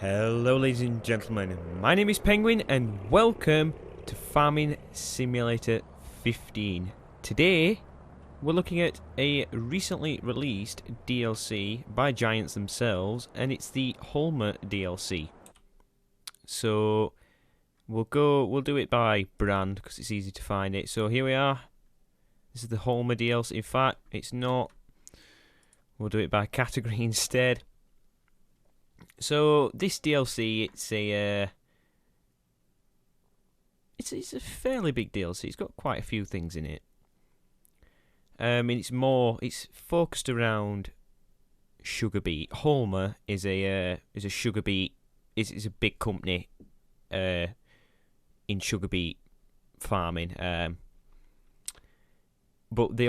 Hello ladies and gentlemen, my name is Penguin and welcome to Farming Simulator 15. Today we're looking at a recently released DLC by Giants themselves, and it's the HOLMER DLC. So we'll do it by brand because it's easy to find it. So here we are. This is the HOLMER DLC. In fact, it's not. We'll do it by category instead. So this DLC, it's a fairly big DLC. It's got quite a few things in it. It's focused around sugar beet. HOLMER is a sugar beet. Is a big company in sugar beet farming. But they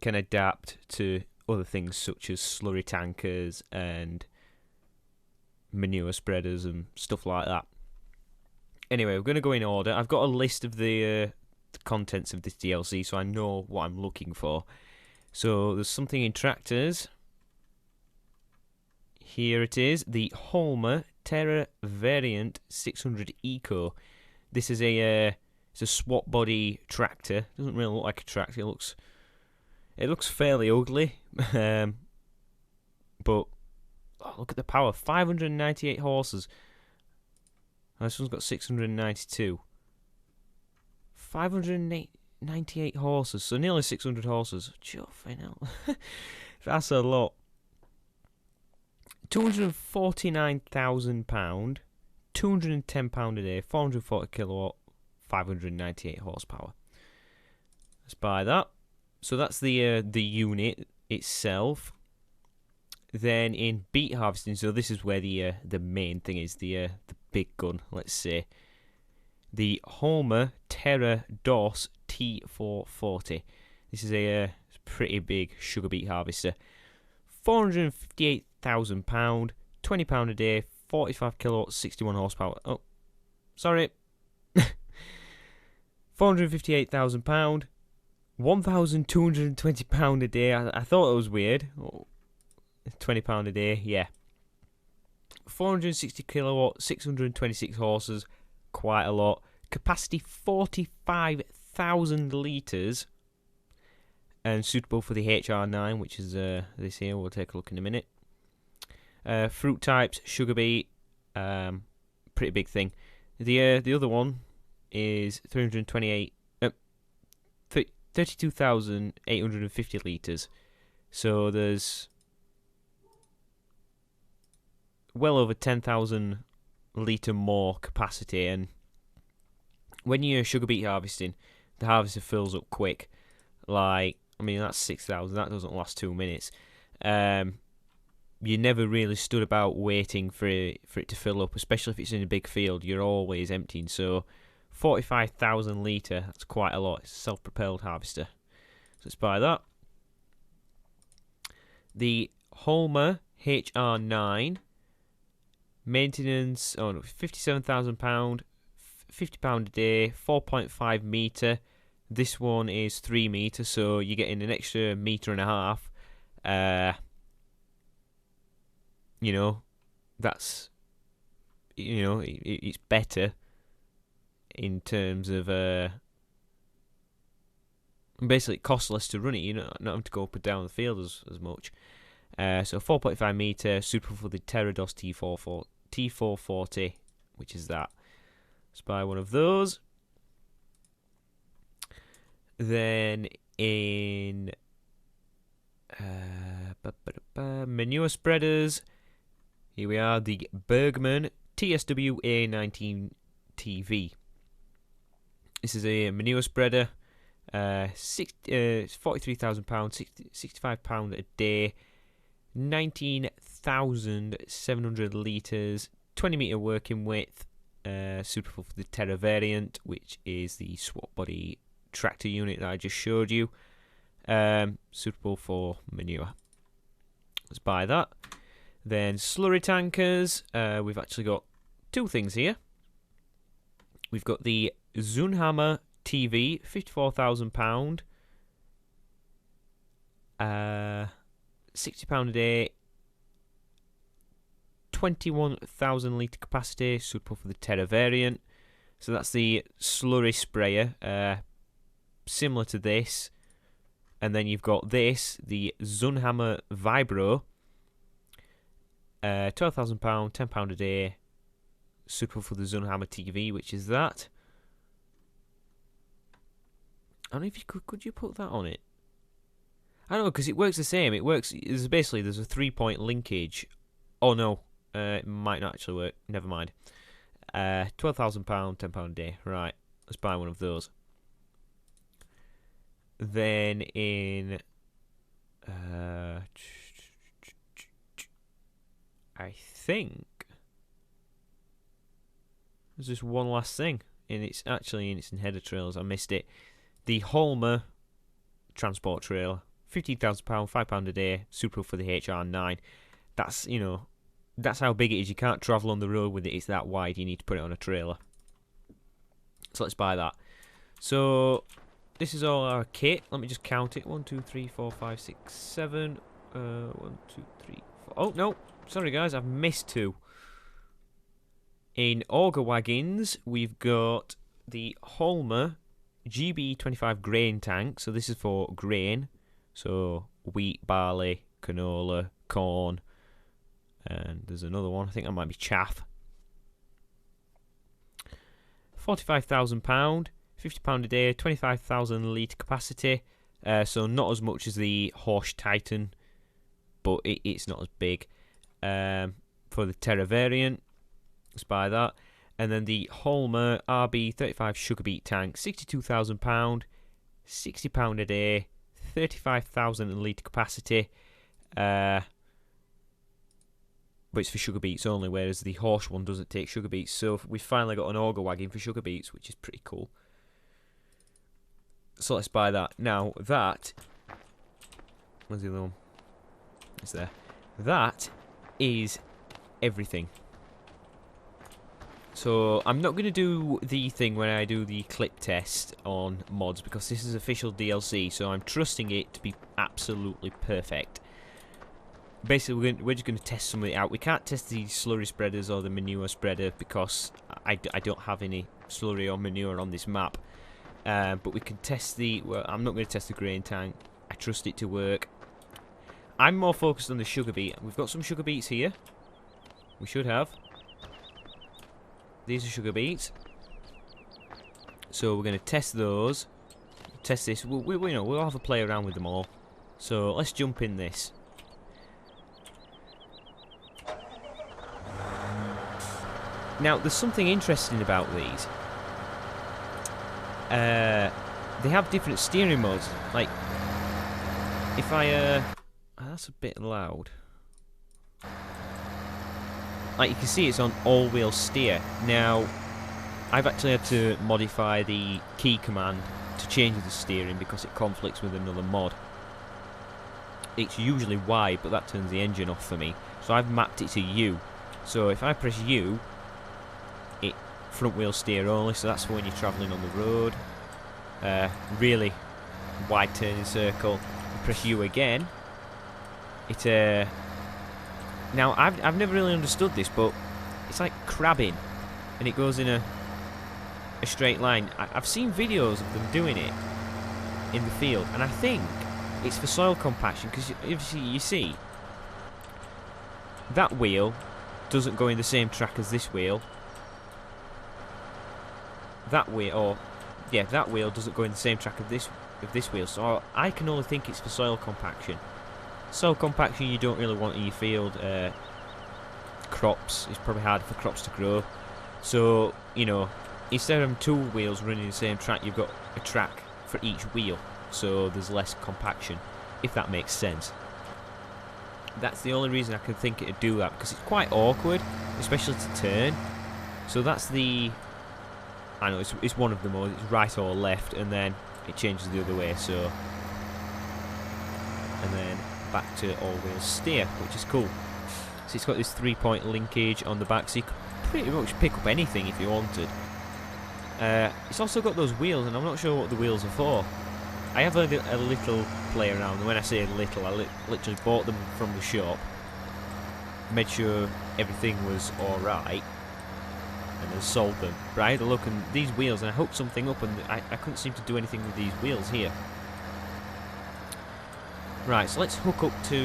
can adapt to other things such as slurry tankers and manure spreaders and stuff like that. Anyway, we're going to go in order. I've got a list of the contents of this DLC, so I know what I'm looking for. So there's something in tractors. Here it is, the HOLMER Terra Variant 600 Eco. This is it's a swap body tractor. Doesn't really look like a tractor. It looks fairly ugly, but look at the power, 598 horses. This one's got 692. 598 horses, so nearly 600 horses. Chuffing hell. That's a lot. £249,000, £210 a day, 440 kilowatt, 598 horsepower. Let's buy that. So that's the unit itself. Then in beet harvesting, so this is where the main thing is, the big gun, let's say. The HOLMER Terra DOS T440. This is a pretty big sugar beet harvester. £458,000, £20 a day, 45 kilowatts, 61 horsepower. Oh, sorry. £458,000, £1,220 a day. I thought it was weird. Oh, £20 a day, yeah. 460 kilowatt, 626 horses, quite a lot. Capacity 45,000 litres, and suitable for the HR9, which is this here. We'll take a look in a minute. Fruit types, sugar beet, pretty big thing. The other one is 32,850 litres. So there's well over 10,000 litre more capacity, and when you're sugar beet harvesting, the harvester fills up quick. That's 6,000. That doesn't last 2 minutes. You never really stood about waiting for it to fill up, especially if it's in a big field. You're always emptying. So 45,000 litre, that's quite a lot. It's a self-propelled harvester. So let's buy that. The HOLMER HR9. Maintenance, £57,000, £50 a day, 4.5 metre. This one is 3 metre, so you're getting an extra metre and a half. That's, it's better in terms of, basically it costs less to run it. You're not having to go up and down the field as much. So 4.5 metre, suitable for the Terra DOS T440, which is that. Let's buy one of those. Then in manure spreaders, here we are, the Bergman TSW A19 TV. This is a manure spreader. £43,000, £65 a day, 19,700 litres, 20 metre working width, suitable for the Terra variant, which is the swap body tractor unit that I just showed you, suitable for manure. Let's buy that. Then slurry tankers, we've actually got two things here. We've got the Zunhammer TV, £54,000, £60 a day, 21,000 litre capacity, suitable for the Terra variant. So that's the slurry sprayer, similar to this. And then you've got this, the Zunhammer Vibro, £12,000, £10 a day, suitable for the Zunhammer TV, which is that. I don't know if you could you put that on it? I don't know, because it works the same. It works, there's a 3-point linkage. Oh no, it might not actually work. Never mind. £12,000, £10 a day. Right, let's buy one of those. Then in I think there's just one last thing, and it's actually in its header trailers. I missed it. The HOLMER transport trailer, £15,000, £5 a day, suitable for the HR9. That's, you know, that's how big it is. You can't travel on the road with it. It's that wide. You need to put it on a trailer. So let's buy that. So this is all our kit. Let me just count it. 1, 2, 3, 4, 5, 6, 7. 1, 2, 3, 4. Oh no, sorry guys, I've missed 2. In auger wagons, we've got the HOLMER GB25 grain tank. So this is for grain. So wheat, barley, canola, corn, and there's another one. I think that might be chaff. £45,000, £50 a day, 25,000 litre capacity. So not as much as the Horsch Titan, but it's not as big. For the Terra variant, let's buy that. And then the HOLMER RB35 sugar beet tank, £62,000, £60 a day, 35,000 litre capacity. But it's for sugar beets only, whereas the Horsch one doesn't take sugar beets. So we've finally got an auger wagon for sugar beets, which is pretty cool. So let's buy that. Now that, where's the other one? It's there. That is everything. So I'm not going to do the thing when I do the clip test on mods, because this is official DLC, so I'm trusting it to be absolutely perfect. Basically, we're just going to test some of it out. We can't test the slurry spreaders or the manure spreader because I don't have any slurry or manure on this map. But we can test the... Well, I'm not going to test the grain tank. I trust it to work. I'm more focused on the sugar beet. We've got some sugar beets here. We should have. These are sugar beets. So we're going to test those. Test this. We'll have a play around with them all. So let's jump in this. Now, there's something interesting about these. They have different steering modes. Like, if I... that's a bit loud. Like, you can see it's on all-wheel steer. Now, I've actually had to modify the key command to change the steering because it conflicts with another mod. It's usually Y, but that turns the engine off for me. So I've mapped it to U. So if I press U, it front wheel steer only, so that's for when you're travelling on the road. Really wide turning circle. You press U again. It now I've never really understood this, but it's like crabbing, and it goes in a straight line. I've seen videos of them doing it in the field, and I think it's for soil compaction, because you see that wheel doesn't go in the same track as this wheel. That wheel, that wheel doesn't go in the same track of this wheel. So I can only think it's for soil compaction. Soil compaction you don't really want in your field. Crops, it's probably hard for crops to grow. So, you know, instead of 2 wheels running the same track, you've got a track for each wheel. So there's less compaction, if that makes sense. That's the only reason I can think it'd do that, because it's quite awkward, especially to turn. So that's the... I know, it's one of the modes. It's right or left, and then it changes the other way, so... And then back to all-wheel steer, which is cool. So it's got this 3-point linkage on the back, so you could pretty much pick up anything if you wanted. It's also got those wheels, and I'm not sure what the wheels are for. I have a little play around, and when I say little, I literally bought them from the shop. made sure everything was alright, and then sold them. But I had a look and these wheels, and I hooked something up, and I couldn't seem to do anything with these wheels here. Right, so let's hook up to...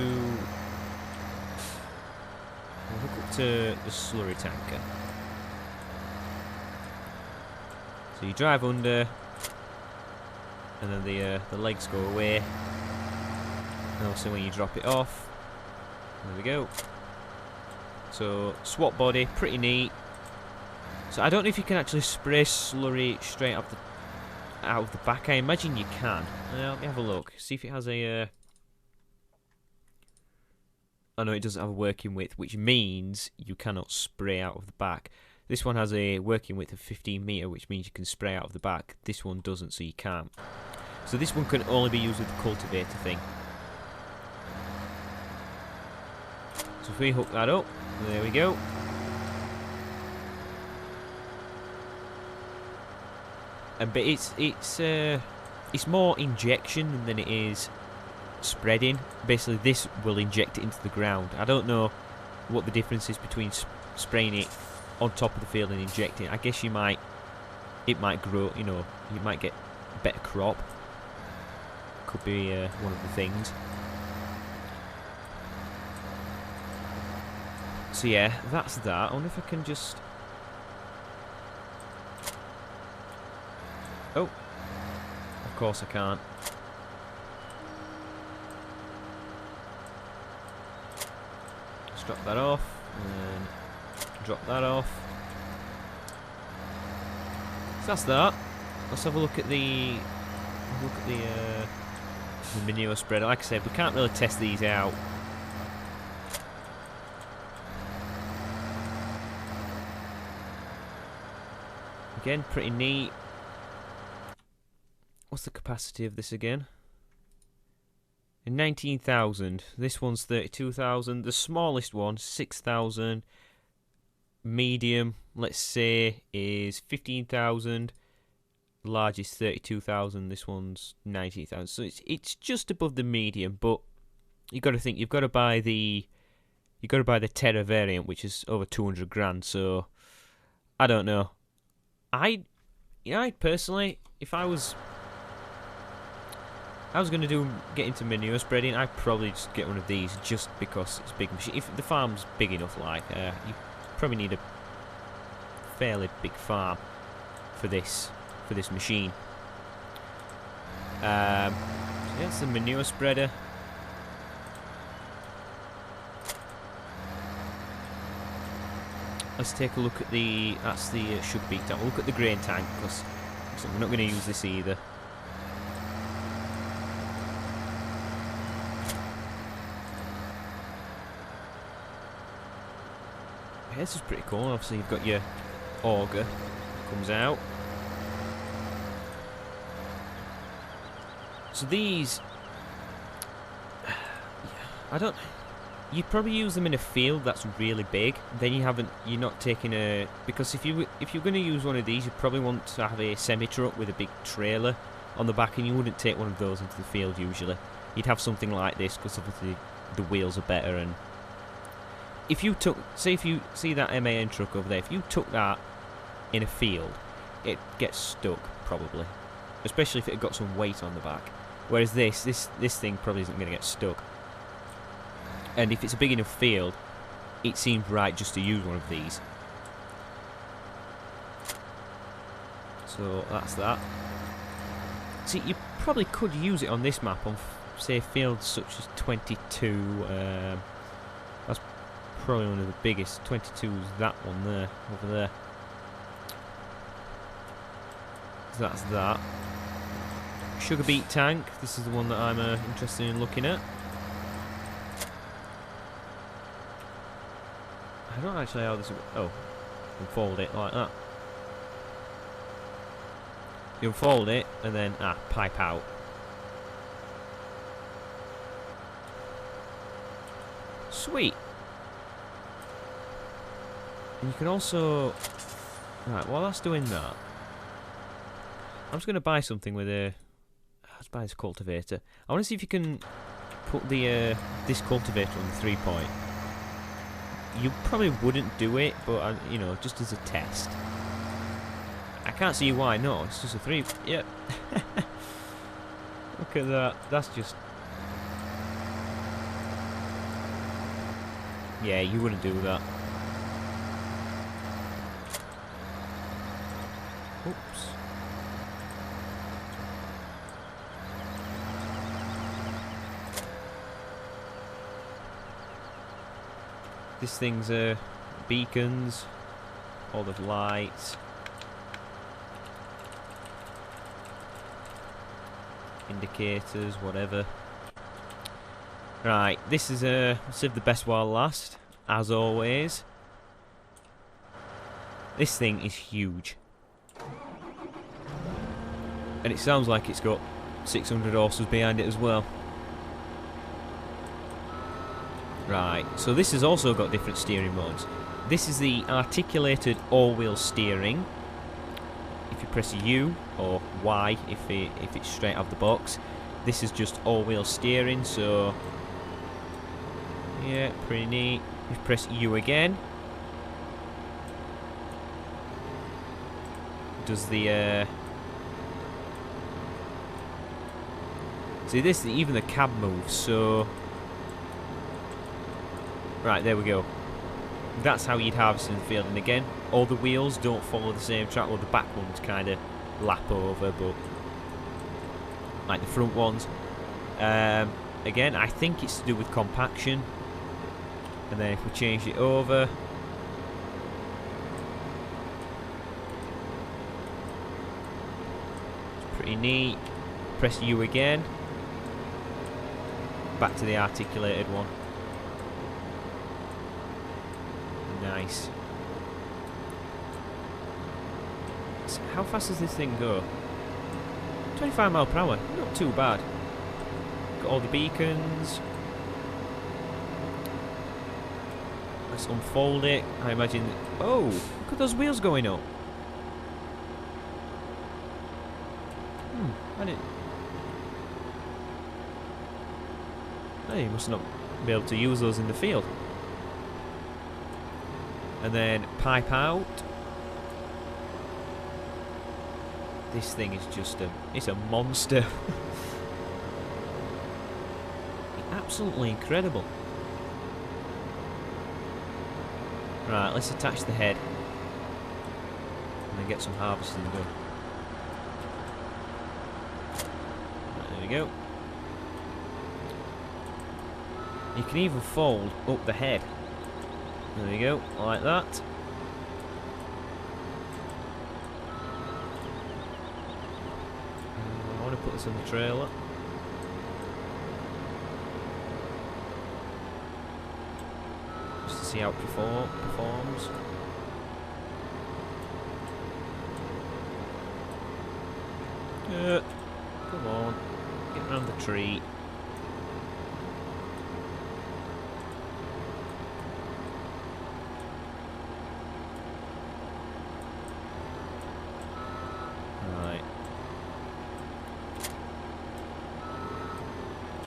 We'll hook up to the slurry tanker. So you drive under, and then the legs go away. And also when you drop it off, there we go. So swap body, pretty neat. So I don't know if you can actually spray slurry straight out of the back. I imagine you can. Let me have a look. See if it has a. Oh no, it doesn't have a working width, which means you cannot spray out of the back. This one has a working width of 15 metre, which means you can spray out of the back. This one doesn't, so you can't. So this one can only be used with the cultivator thing. So if we hook that up, there we go. But it's more injection than it is spreading. Basically, this will inject it into the ground. I don't know what the difference is between spraying it on top of the field and injecting it. I guess it might grow. You know, you might get a better crop. Could be one of the things. So yeah, that's that. I wonder if I can just... Oh, of course I can't. Just drop that off, and then drop that off. So that's that. Let's have a look at the manure spreader. Like I said, we can't really test these out. Again, pretty neat. What's the capacity of this again? 19,000. This one's 32,000. The smallest one, 6,000. Medium, let's say, is 15,000. The largest, 32,000. This one's 19,000. So it's just above the medium, but you got to think you've got to buy the Terra variant, which is over 200 grand. So I don't know. I personally, if I was going to get into manure spreading, I'd probably just get one of these just because it's a big machine. If the farm's big enough, like you probably need a fairly big farm for this machine. So yeah, it's the manure spreader. Let's take a look at that's the sugar beet tank. We'll look at the grain tank because we're not going to use this either. Yeah, this is pretty cool. Obviously, you've got your auger comes out. So these, you probably use them in a field that's really big. Then you're not taking because if you're going to use one of these, you probably want to have a semi truck with a big trailer on the back, and you wouldn't take one of those into the field usually. You'd have something like this because obviously the wheels are better. And if you if you see that MAN truck over there, if you took that in a field, it gets stuck probably, especially if it got some weight on the back. Whereas this thing probably isn't going to get stuck. And if it's a big enough field, it seems right just to use one of these. So that's that. See, you probably could use it on this map on, say, fields such as 22. That's probably one of the biggest. 22 is that one there, over there. So that's that. Sugar beet tank. This is the one that I'm interested in looking at. I don't actually know how this... Oh, you can fold it like that. You unfold it and then pipe out. Sweet. And you can also... Right, while that's doing that, I'm just going to buy something with a... Let's buy this cultivator. I want to see if you can put the this cultivator on the 3-point. you probably wouldn't do it, but you know, just as a test. I can't see why not. It's just a 3. Yep. Look at that. That's just. Yeah, you wouldn't do that. Oops. This thing's beacons, all the lights, indicators, whatever. Right, this is save the best while last, as always. This thing is huge, and it sounds like it's got 600 horses behind it as well. Right, so this has also got different steering modes. This is the articulated all-wheel steering. If you press U, or Y if it's straight out of the box. This is just all-wheel steering, so yeah, pretty neat. If you press U again, does the see this, even the cab moves, so right, there we go. That's how you'd harvest in the field. And again, all the wheels don't follow the same track. Well, the back ones kind of lap over, but like the front ones. Again, I think it's to do with compaction. And then if we change it over, it's pretty neat. Press U again. Back to the articulated one. Nice. So how fast does this thing go? 25 mile per hour. Not too bad. Got all the beacons. Let's unfold it. I imagine. Oh, look at those wheels going up. I didn't. Oh, you must not be able to use those in the field. And then pipe out. This thing is just it's a monster. Absolutely incredible. Right, let's attach the head. And then get some harvesting done. Right, there we go. You can even fold up the head. There we go, like that. I want to put this on the trailer. Just to see how it performs. Come on, get around the tree.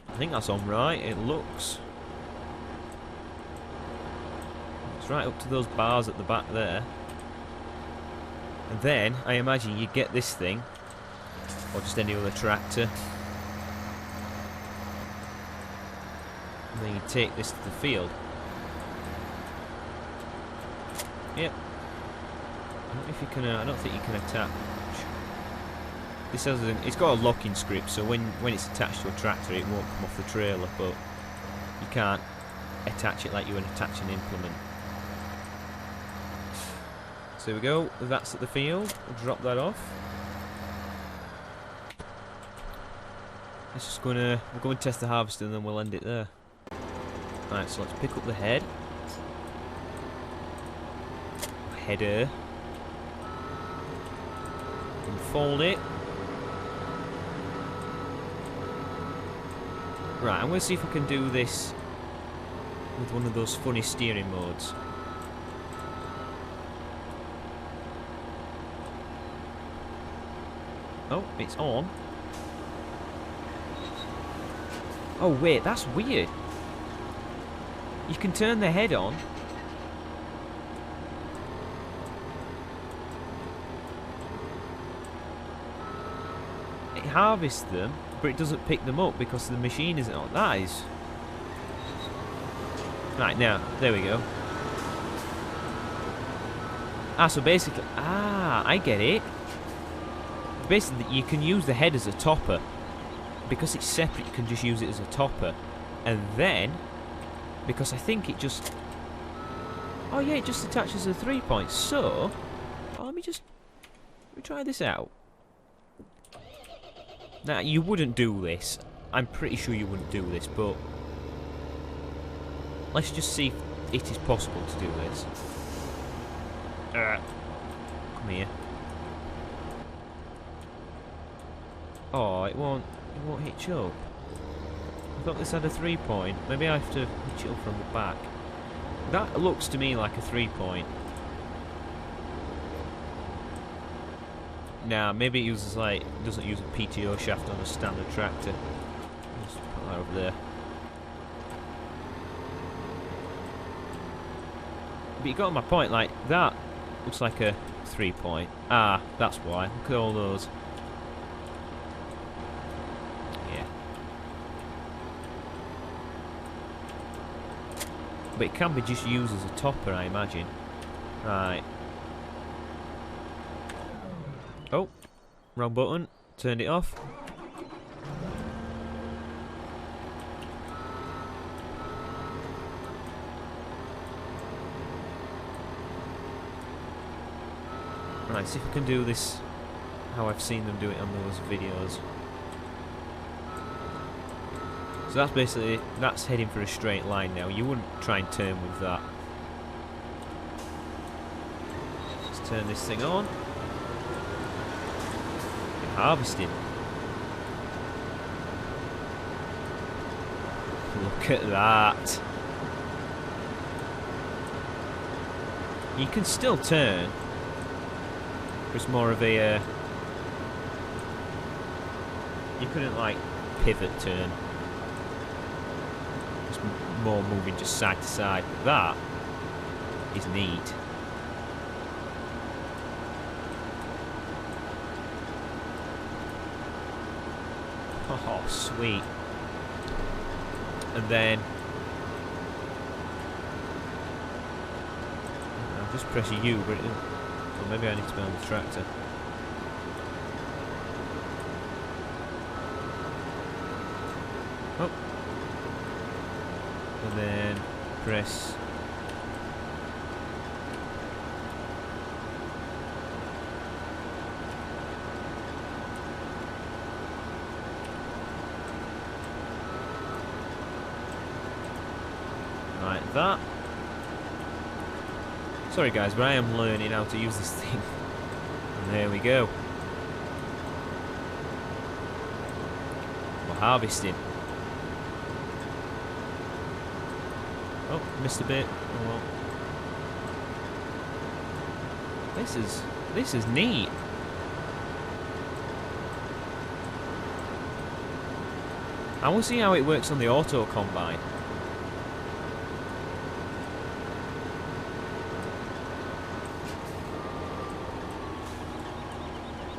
I think that's on right, it looks. It's right up to those bars at the back there. And then, I imagine you get this thing, or just any other tractor. And then you take this to the field. Yep. I don't know if you can, I don't think you can attach. This has it's got a locking script, so when it's attached to a tractor it won't come off the trailer, but you can't attach it like you would attach an implement. So there we go, that's at the field. We'll drop that off. Let's just we'll go and test the harvester and then we'll end it there. Right, so let's pick up the head. Header. Unfold it. Right, I'm going to see if I can do this with one of those funny steering modes. Oh, it's on. Oh wait, that's weird. You can turn the head on harvest them, but it doesn't pick them up because the machine isn't on. That is... Right, now, there we go. Ah, so basically... Ah, I get it. Basically, you can use the head as a topper. Because it's separate, you can just use it as a topper. And then, because I think it just... Oh yeah, it just attaches to the 3 points. So, let me try this out. Now, you wouldn't do this. I'm pretty sure you wouldn't do this, but... Let's just see if it is possible to do this. Come here. Oh, it won't hitch up. I thought this had a 3 point. Maybe I have to hitch it up from the back. That looks to me like a 3 point. Nah, maybe it uses doesn't use a PTO shaft on a standard tractor. Just put that over there. But you got my point, like that looks like a 3 point. Ah, that's why. Look at all those. Yeah. But it can be just used as a topper, I imagine. Right. Oh, wrong button. Turned it off. Right, see if I can do this how I've seen them do it on those videos. So that's basically, that's heading for a straight line now. You wouldn't try and turn with that. Let's turn this thing on. Harvesting. Look at that. You can still turn. It's more of a... you couldn't, like, pivot turn. It's more moving just side to side. That is neat. Oh, sweet. And then... I'll just press U, but or maybe I need to be on the tractor. Oh. And then press... Like that. Sorry guys, but I am learning how to use this thing. And there we go. We're harvesting. Oh, missed a bit. Oh well. This is neat. I want to see how it works on the auto combine.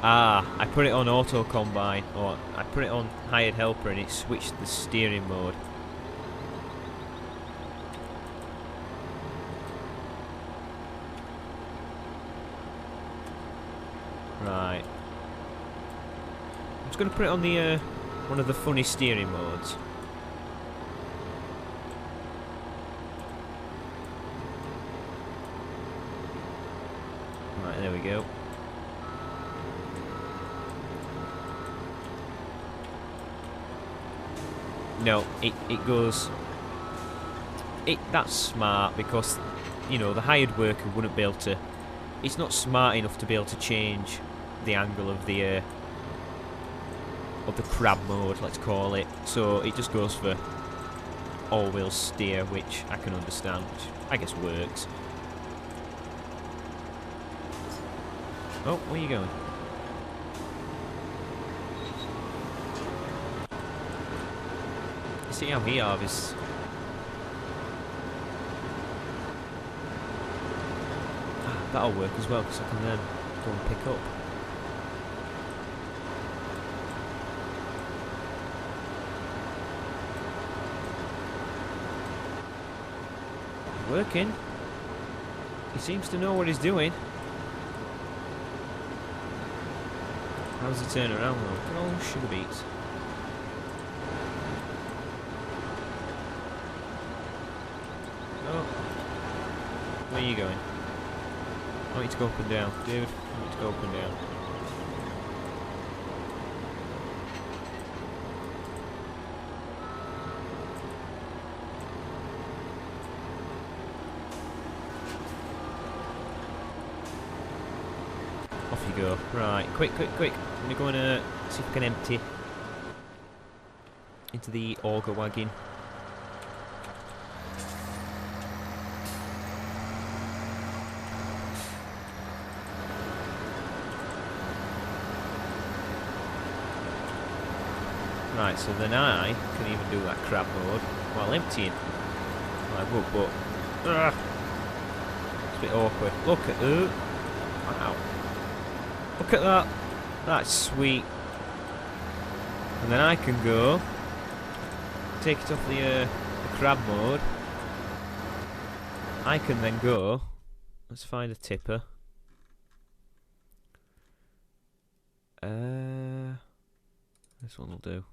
Ah, I put it on auto combine, or I put it on hired helper and it switched the steering mode. Right. I'm just going to put it on the one of the funny steering modes. Right, there we go. No, it goes... That's smart because, you know, the hired worker wouldn't be able to... It's not smart enough to be able to change the angle of the crab mode, let's call it. So it just goes for all-wheel steer, which I can understand, which I guess works. Oh, where are you going? See how he harvests. Ah, that'll work as well because I can then go and pick up. working. He seems to know what he's doing. How's he turn around though? Good old sugar beets. Oh. Where are you going? I want you to go up and down, dude. I want you to go up and down. Off you go. Right, quick, quick, quick. I'm going to see if I can empty into the auger wagon. Right, so then I can even do that crab mode while emptying. I would, but it's a bit awkward. Look at wow. Look at that. That's sweet. And then I can go take it off the crab mode. I can then go. Let's find a tipper. This one will do.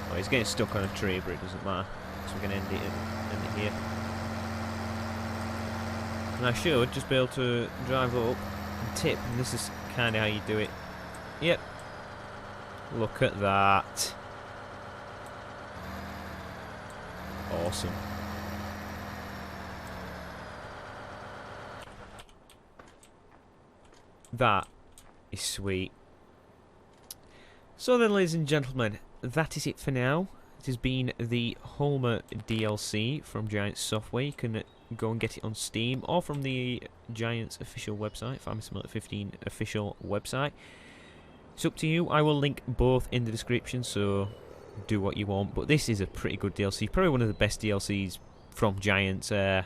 Oh, he's getting stuck on a tree, but it doesn't matter. So we can end it here. And I should just be able to drive up and tip, and this is kind of how you do it. Yep. Look at that. Awesome. That is sweet. So then, ladies and gentlemen, that is it for now. It has been the HOLMER DLC from Giants Software. You can go and get it on Steam or from the Giants official website, Farming Simulator 15 official website. It's up to you. I will link both in the description, so do what you want. But this is a pretty good DLC. Probably one of the best DLCs from Giants. The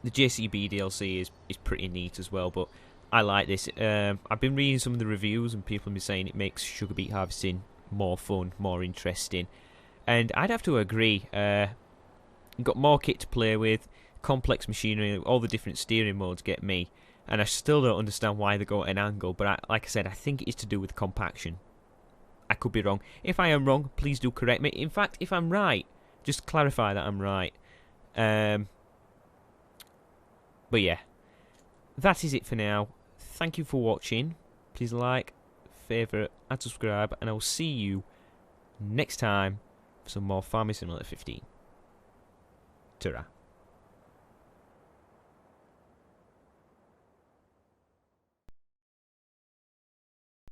JCB DLC is pretty neat as well, but I like this. I've been reading some of the reviews and people have been saying it makes sugar beet harvesting more fun, more interesting. And I'd have to agree. You've got more kit to play with, complex machinery, all the different steering modes get me. And I still don't understand why they go at an angle, but like I said, I think it is to do with compaction. I could be wrong. If I am wrong, please do correct me. In fact, if I'm right, just clarify that I'm right. But yeah, that is it for now. Thank you for watching. Please like, favourite, and subscribe, and I will see you next time for some more Farming Simulator 15. Ta-ra.